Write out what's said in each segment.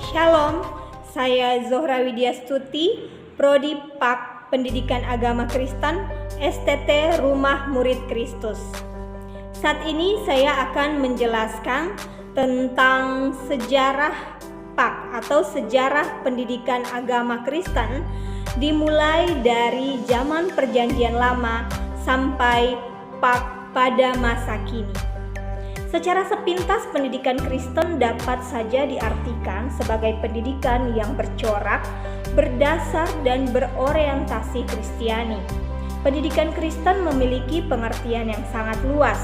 Shalom, saya Zohra Widyastuti, Prodi Pak Pendidikan Agama Kristen, STT Rumah Murid Kristus. Saat ini saya akan menjelaskan tentang sejarah Pak atau sejarah pendidikan agama Kristen dimulai dari zaman Perjanjian Lama sampai Pak pada masa kini. Secara sepintas, pendidikan Kristen dapat saja diartikan sebagai pendidikan yang bercorak, berdasar, dan berorientasi Kristiani. Pendidikan Kristen memiliki pengertian yang sangat luas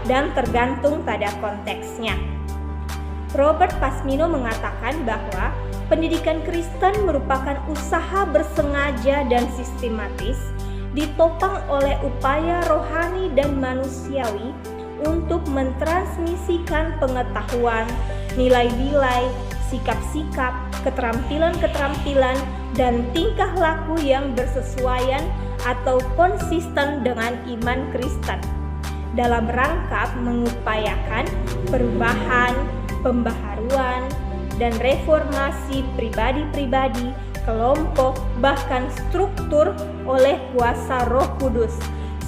dan tergantung pada konteksnya. Robert Pasmino mengatakan bahwa pendidikan Kristen merupakan usaha bersengaja dan sistematis ditopang oleh upaya rohani dan manusiawi untuk mentransmisikan pengetahuan, nilai-nilai, sikap-sikap, keterampilan-keterampilan, dan tingkah laku yang bersesuaian atau konsisten dengan iman Kristen dalam rangka mengupayakan perubahan, pembaharuan, dan reformasi pribadi-pribadi, kelompok, bahkan struktur oleh kuasa Roh Kudus,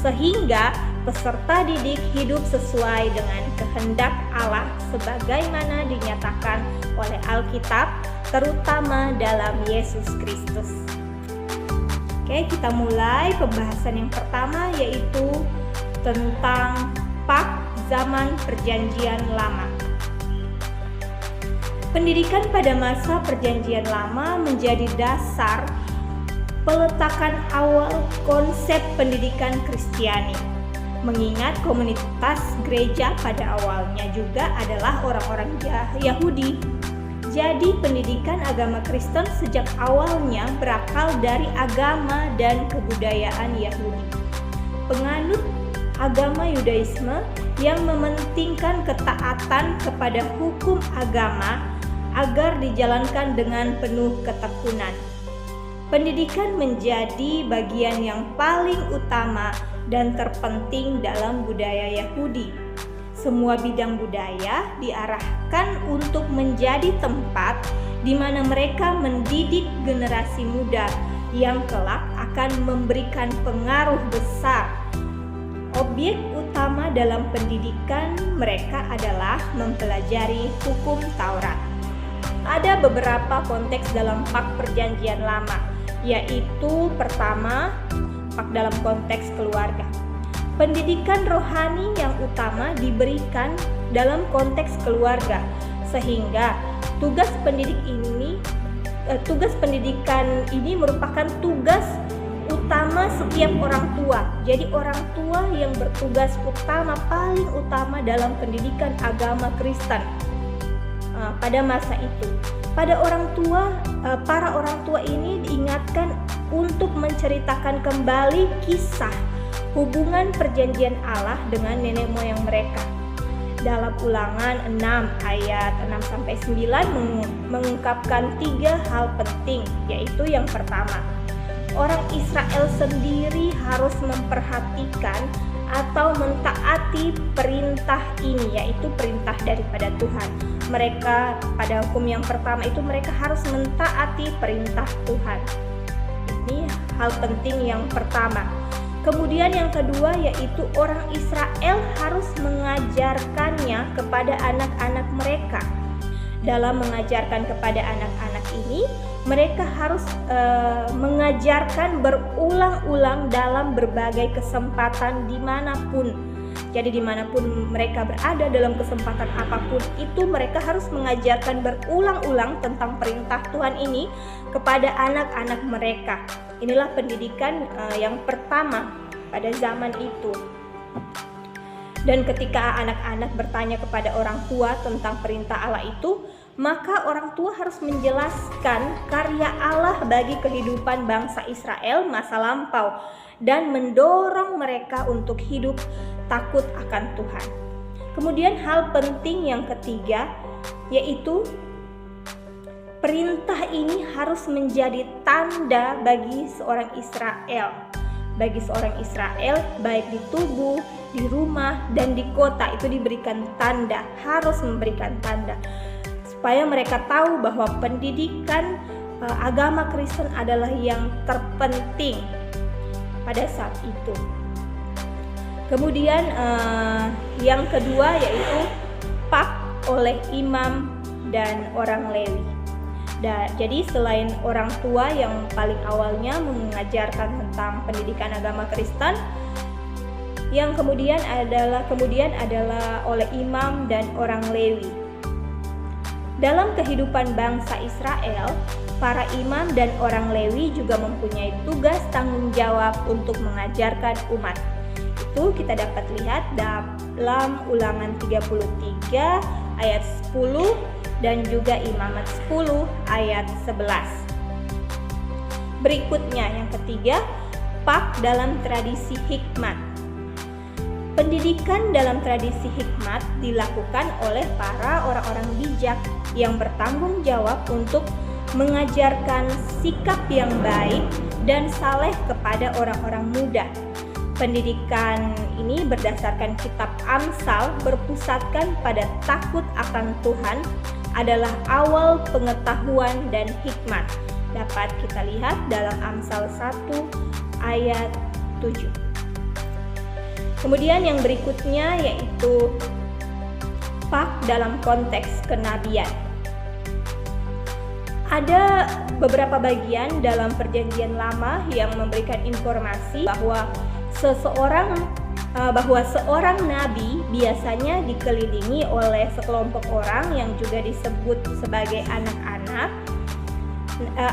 sehingga peserta didik hidup sesuai dengan kehendak Allah sebagaimana dinyatakan oleh Alkitab, terutama dalam Yesus Kristus. Oke, kita mulai pembahasan yang pertama, yaitu tentang Pak zaman Perjanjian Lama. Pendidikan pada masa Perjanjian Lama menjadi dasar peletakan awal konsep pendidikan Kristiani. Mengingat komunitas gereja pada awalnya juga adalah orang-orang Yahudi. Jadi pendidikan agama Kristen sejak awalnya berakal dari agama dan kebudayaan Yahudi. Penganut agama Yudaisme yang mementingkan ketaatan kepada hukum agama agar dijalankan dengan penuh ketekunan. Pendidikan menjadi bagian yang paling utama dan terpenting dalam budaya Yahudi. Semua bidang budaya diarahkan untuk menjadi tempat di mana mereka mendidik generasi muda yang kelak akan memberikan pengaruh besar. Objek utama dalam pendidikan mereka adalah mempelajari hukum Taurat. Ada beberapa konteks dalam Pak Perjanjian Lama, yaitu pertama, Pak dalam konteks keluarga. Pendidikan rohani yang utama diberikan dalam konteks keluarga, sehingga tugas pendidikan ini merupakan tugas utama setiap orang tua. Jadi orang tua yang bertugas paling utama dalam pendidikan agama Kristen pada masa itu. Para orang tua ini diingatkan untuk menceritakan kembali kisah hubungan perjanjian Allah dengan nenek moyang mereka. Dalam Ulangan 6 ayat 6-9 mengungkapkan 3 hal penting, yaitu yang pertama, orang Israel sendiri harus memperhatikan atau mentaati perintah ini, yaitu perintah daripada Tuhan. Mereka pada hukum yang pertama itu mereka harus mentaati perintah Tuhan. Ini hal penting yang pertama. Kemudian yang kedua, yaitu orang Israel harus mengajarkannya kepada anak-anak mereka. Dalam mengajarkan kepada anak-anak ini, mereka harus mengajarkan berulang-ulang dalam berbagai kesempatan dimanapun. Jadi dimanapun mereka berada dalam kesempatan apapun itu, mereka harus mengajarkan berulang-ulang tentang perintah Tuhan ini kepada anak-anak mereka. Inilah pendidikan yang pertama pada zaman itu. Dan ketika anak-anak bertanya kepada orang tua tentang perintah Allah itu, maka orang tua harus menjelaskan karya Allah bagi kehidupan bangsa Israel masa lampau dan mendorong mereka untuk hidup takut akan Tuhan. Kemudian hal penting yang ketiga, yaitu perintah ini harus menjadi tanda bagi seorang Israel. Bagi seorang Israel, baik di tubuh, di rumah, dan di kota, itu diberikan tanda, harus memberikan tanda. supaya mereka tahu bahwa pendidikan agama Kristen adalah yang terpenting pada saat itu. Kemudian yang kedua yaitu pak oleh imam dan orang Lewi. Jadi selain orang tua yang paling awalnya mengajarkan tentang pendidikan agama Kristen, yang kemudian adalah oleh imam dan orang Lewi. Dalam kehidupan bangsa Israel, para imam dan orang Lewi juga mempunyai tugas tanggung jawab untuk mengajarkan umat. Itu kita dapat lihat dalam Ulangan 33 ayat 10 dan juga Imamat 10 ayat 11. Berikutnya yang ketiga, pak dalam tradisi hikmat. Pendidikan dalam tradisi hikmat dilakukan oleh para orang-orang bijak yang bertanggung jawab untuk mengajarkan sikap yang baik dan saleh kepada orang-orang muda. Pendidikan ini berdasarkan kitab Amsal berpusatkan pada takut akan Tuhan adalah awal pengetahuan dan hikmat. Dapat kita lihat dalam Amsal 1 ayat 7. Kemudian yang berikutnya yaitu pak dalam konteks kenabian. Ada beberapa bagian dalam Perjanjian Lama yang memberikan informasi bahwa seorang nabi biasanya dikelilingi oleh sekelompok orang yang juga disebut sebagai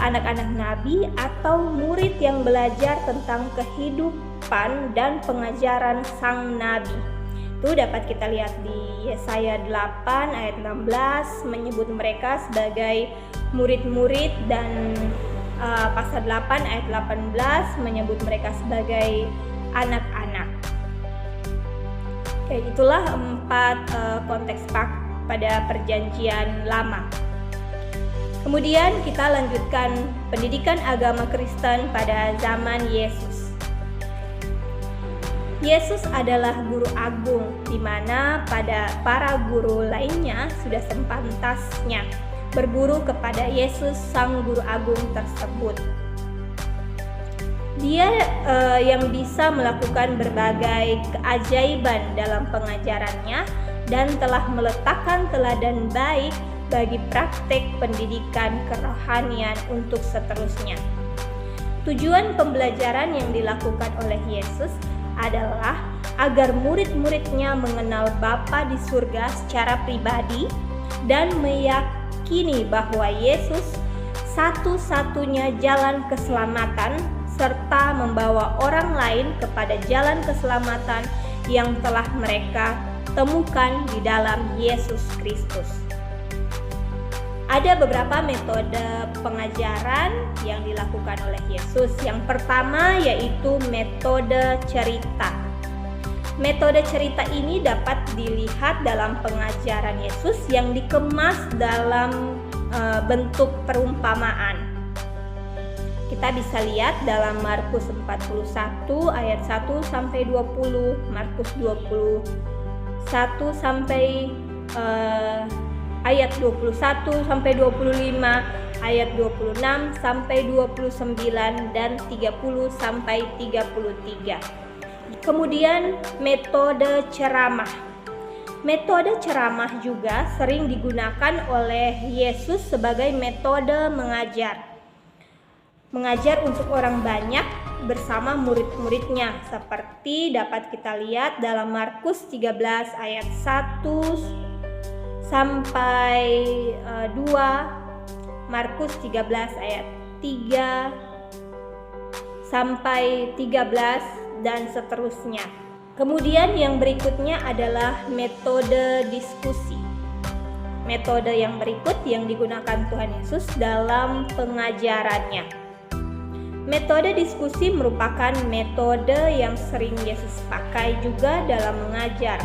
anak-anak nabi atau murid yang belajar tentang kehidupan dan pengajaran sang nabi. Itu dapat kita lihat di Yesaya 8 ayat 16 menyebut mereka sebagai murid-murid, dan pasal 8 ayat 18 menyebut mereka sebagai anak-anak. Oke, itulah 4 konteks pak pada Perjanjian Lama. Kemudian kita lanjutkan pendidikan agama Kristen pada zaman Yesus. Yesus adalah guru agung, di mana pada para guru lainnya sudah sepantasnya berguru kepada Yesus sang guru agung tersebut. Dia yang bisa melakukan berbagai keajaiban dalam pengajarannya dan telah meletakkan teladan baik bagi praktek pendidikan kerohanian untuk seterusnya. Tujuan pembelajaran yang dilakukan oleh Yesus adalah agar murid-muridnya mengenal Bapa di surga secara pribadi dan meyakini bahwa Yesus satu-satunya jalan keselamatan serta membawa orang lain kepada jalan keselamatan yang telah mereka temukan di dalam Yesus Kristus. Ada beberapa metode pengajaran yang dilakukan oleh Yesus. Yang pertama yaitu metode cerita. Metode cerita ini dapat dilihat dalam pengajaran Yesus yang dikemas dalam bentuk perumpamaan. Kita bisa lihat dalam Markus 41 ayat 1 sampai 20, Markus 21 sampai ayat 21 sampai 25, ayat 26 sampai 29 dan 30 sampai 33. Kemudian metode ceramah. Metode ceramah juga sering digunakan oleh Yesus sebagai metode mengajar. Mengajar untuk orang banyak bersama murid-muridnya, seperti dapat kita lihat dalam Markus 13 ayat 1 sampai 2, Markus 13 ayat 3 sampai 13 dan seterusnya. Kemudian yang berikutnya adalah metode diskusi. Metode yang berikut yang digunakan Tuhan Yesus dalam pengajarannya. Metode diskusi merupakan metode yang sering Yesus pakai juga dalam mengajar.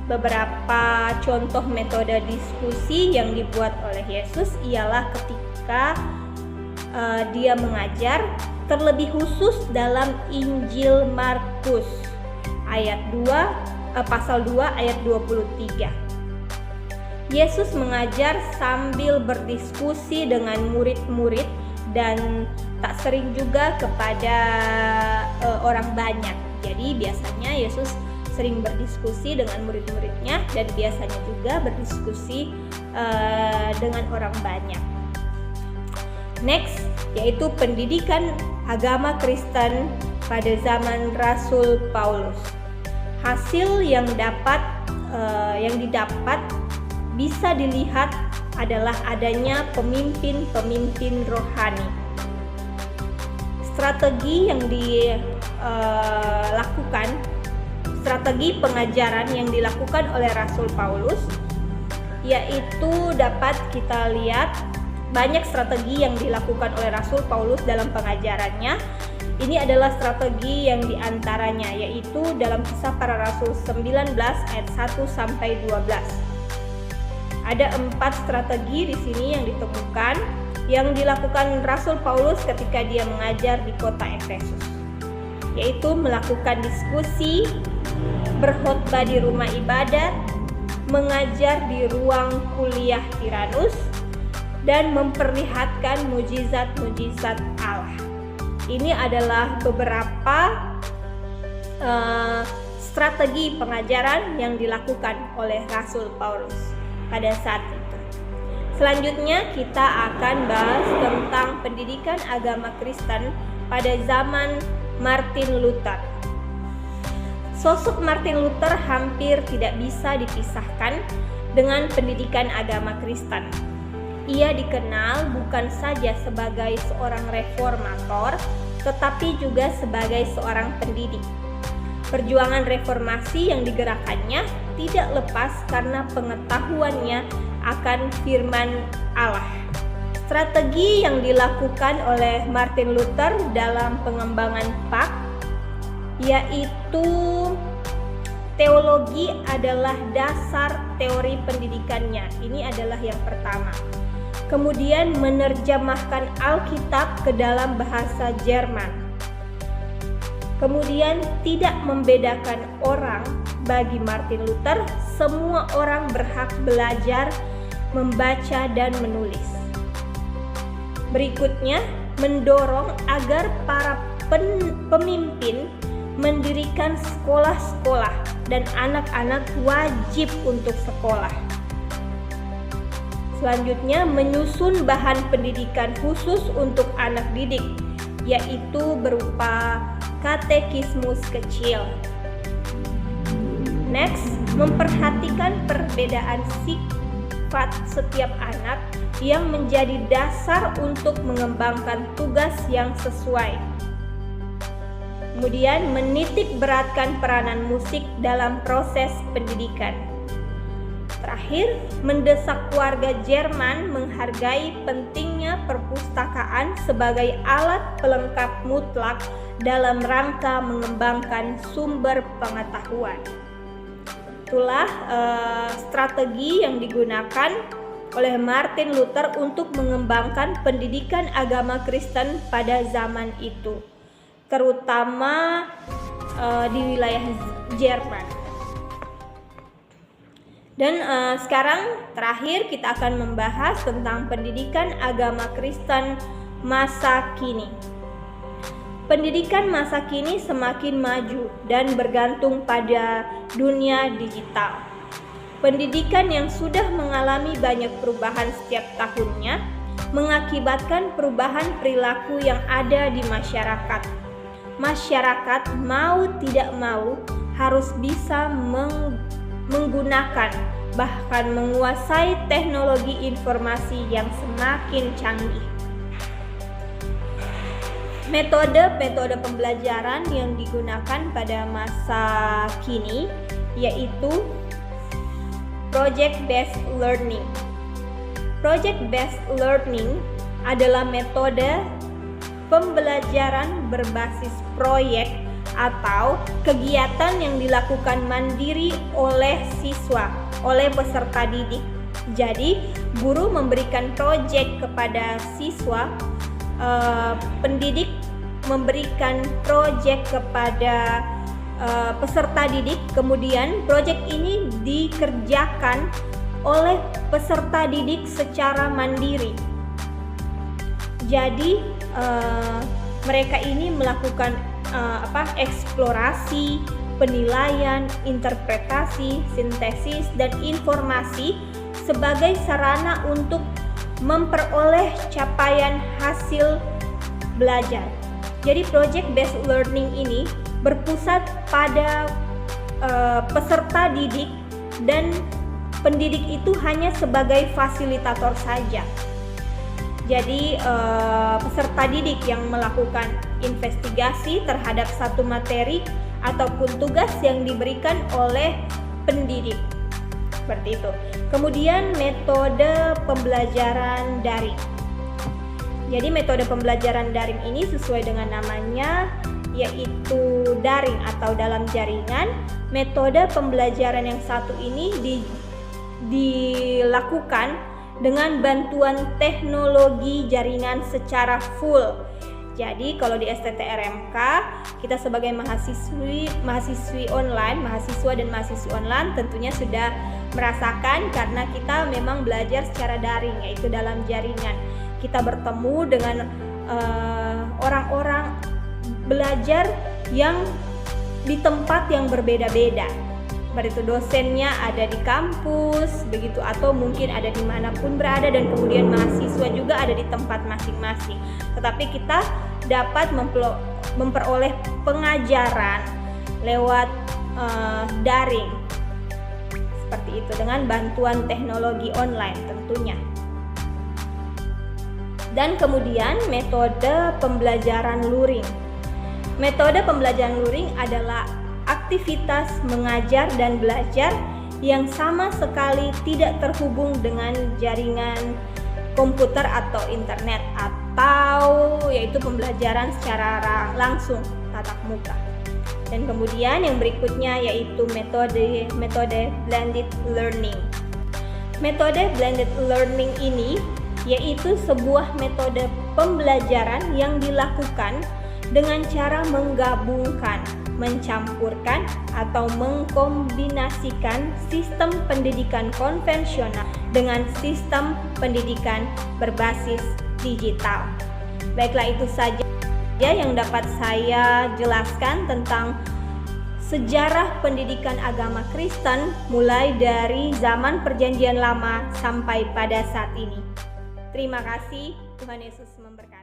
Beberapa contoh metode diskusi yang dibuat oleh Yesus ialah ketika dia mengajar, terlebih khusus dalam Injil Markus pasal 2 ayat 23. Yesus mengajar sambil berdiskusi dengan murid-murid dan tak sering juga kepada orang banyak. Jadi biasanya Yesus sering berdiskusi dengan murid-muridnya dan biasanya juga berdiskusi dengan orang banyak. Next, yaitu pendidikan agama Kristen pada zaman Rasul Paulus. Hasil yang didapat bisa dilihat adalah adanya pemimpin-pemimpin rohani. Strategi pengajaran yang dilakukan oleh Rasul Paulus, yaitu dapat kita lihat banyak strategi yang dilakukan oleh Rasul Paulus dalam pengajarannya. Ini adalah strategi yang diantaranya, yaitu dalam Kisah Para Rasul 19 ayat 1 sampai 12. Ada 4 strategi di sini yang ditemukan yang dilakukan Rasul Paulus ketika dia mengajar di kota Efesus, yaitu melakukan diskusi, berkhotbah di rumah ibadat, mengajar di ruang kuliah Tiranus, dan memperlihatkan mujizat-mujizat Allah. Ini adalah beberapa strategi pengajaran yang dilakukan oleh Rasul Paulus pada saat itu. Selanjutnya kita akan bahas tentang pendidikan agama Kristen pada zaman Martin Luther. Sosok Martin Luther hampir tidak bisa dipisahkan dengan pendidikan agama Kristen. Ia dikenal bukan saja sebagai seorang reformator, tetapi juga sebagai seorang pendidik. Perjuangan reformasi yang digerakkannya tidak lepas karena pengetahuannya akan firman Allah. Strategi yang dilakukan oleh Martin Luther dalam pengembangan PAK, yaitu teologi adalah dasar teori pendidikannya. Ini adalah yang pertama. Kemudian menerjemahkan Alkitab ke dalam bahasa Jerman. Kemudian tidak membedakan orang. Bagi Martin Luther, semua orang berhak belajar, membaca dan menulis. Berikutnya, mendorong agar para pemimpin mendirikan sekolah-sekolah dan anak-anak wajib untuk sekolah. Selanjutnya, menyusun bahan pendidikan khusus untuk anak didik, yaitu berupa katekismus kecil. Next, memperhatikan perbedaan sifat setiap anak yang menjadi dasar untuk mengembangkan tugas yang sesuai. Kemudian, menitik beratkan peranan musik dalam proses pendidikan. Terakhir, mendesak warga Jerman menghargai pentingnya perpustakaan sebagai alat pelengkap mutlak dalam rangka mengembangkan sumber pengetahuan. Itulah strategi yang digunakan oleh Martin Luther untuk mengembangkan pendidikan agama Kristen pada zaman itu, terutama di wilayah Jerman. Dan sekarang terakhir kita akan membahas tentang pendidikan agama Kristen masa kini. Pendidikan masa kini semakin maju dan bergantung pada dunia digital. Pendidikan yang sudah mengalami banyak perubahan setiap tahunnya mengakibatkan perubahan perilaku yang ada di masyarakat. Masyarakat mau tidak mau harus bisa menggunakan bahkan menguasai teknologi informasi yang semakin canggih. Metode pembelajaran yang digunakan pada masa kini yaitu project-based learning. Project-based learning adalah metode pembelajaran berbasis proyek atau kegiatan yang dilakukan mandiri oleh siswa, oleh peserta didik. Jadi, guru memberikan proyek kepada siswa, pendidik memberikan proyek kepada peserta didik, kemudian proyek ini dikerjakan oleh peserta didik secara mandiri. Jadi mereka ini melakukan eksplorasi, penilaian, interpretasi, sintesis, dan informasi sebagai sarana untuk memperoleh capaian hasil belajar. Jadi project based learning ini berpusat pada peserta didik, dan pendidik itu hanya sebagai fasilitator saja. Jadi peserta didik yang melakukan investigasi terhadap satu materi ataupun tugas yang diberikan oleh pendidik. Seperti itu. Kemudian metode pembelajaran daring. Jadi metode pembelajaran daring ini sesuai dengan namanya, yaitu daring atau dalam jaringan. Metode pembelajaran yang satu ini dilakukan dengan bantuan teknologi jaringan secara full. Jadi kalau di STTRMK, kita sebagai mahasiswa dan mahasiswi online tentunya sudah merasakan, karena kita memang belajar secara daring, yaitu dalam jaringan. Kita bertemu dengan orang-orang belajar yang di tempat yang berbeda-beda. Seperti itu, dosennya ada di kampus, begitu, atau mungkin ada dimanapun berada, dan kemudian mahasiswa juga ada di tempat masing-masing. Tetapi kita dapat memperoleh pengajaran lewat daring, seperti itu, dengan bantuan teknologi online tentunya. Dan kemudian metode pembelajaran luring. Metode pembelajaran luring adalah aktivitas mengajar dan belajar yang sama sekali tidak terhubung dengan jaringan komputer atau internet, atau yaitu pembelajaran secara langsung tatap muka. Dan kemudian yang berikutnya yaitu metode blended learning. Metode blended learning ini yaitu sebuah metode pembelajaran yang dilakukan dengan cara menggabungkan, mencampurkan, atau mengkombinasikan sistem pendidikan konvensional dengan sistem pendidikan berbasis digital. Baiklah, itu saja yang dapat saya jelaskan tentang sejarah pendidikan agama Kristen mulai dari zaman Perjanjian Lama sampai pada saat ini. Terima kasih, Tuhan Yesus memberkati.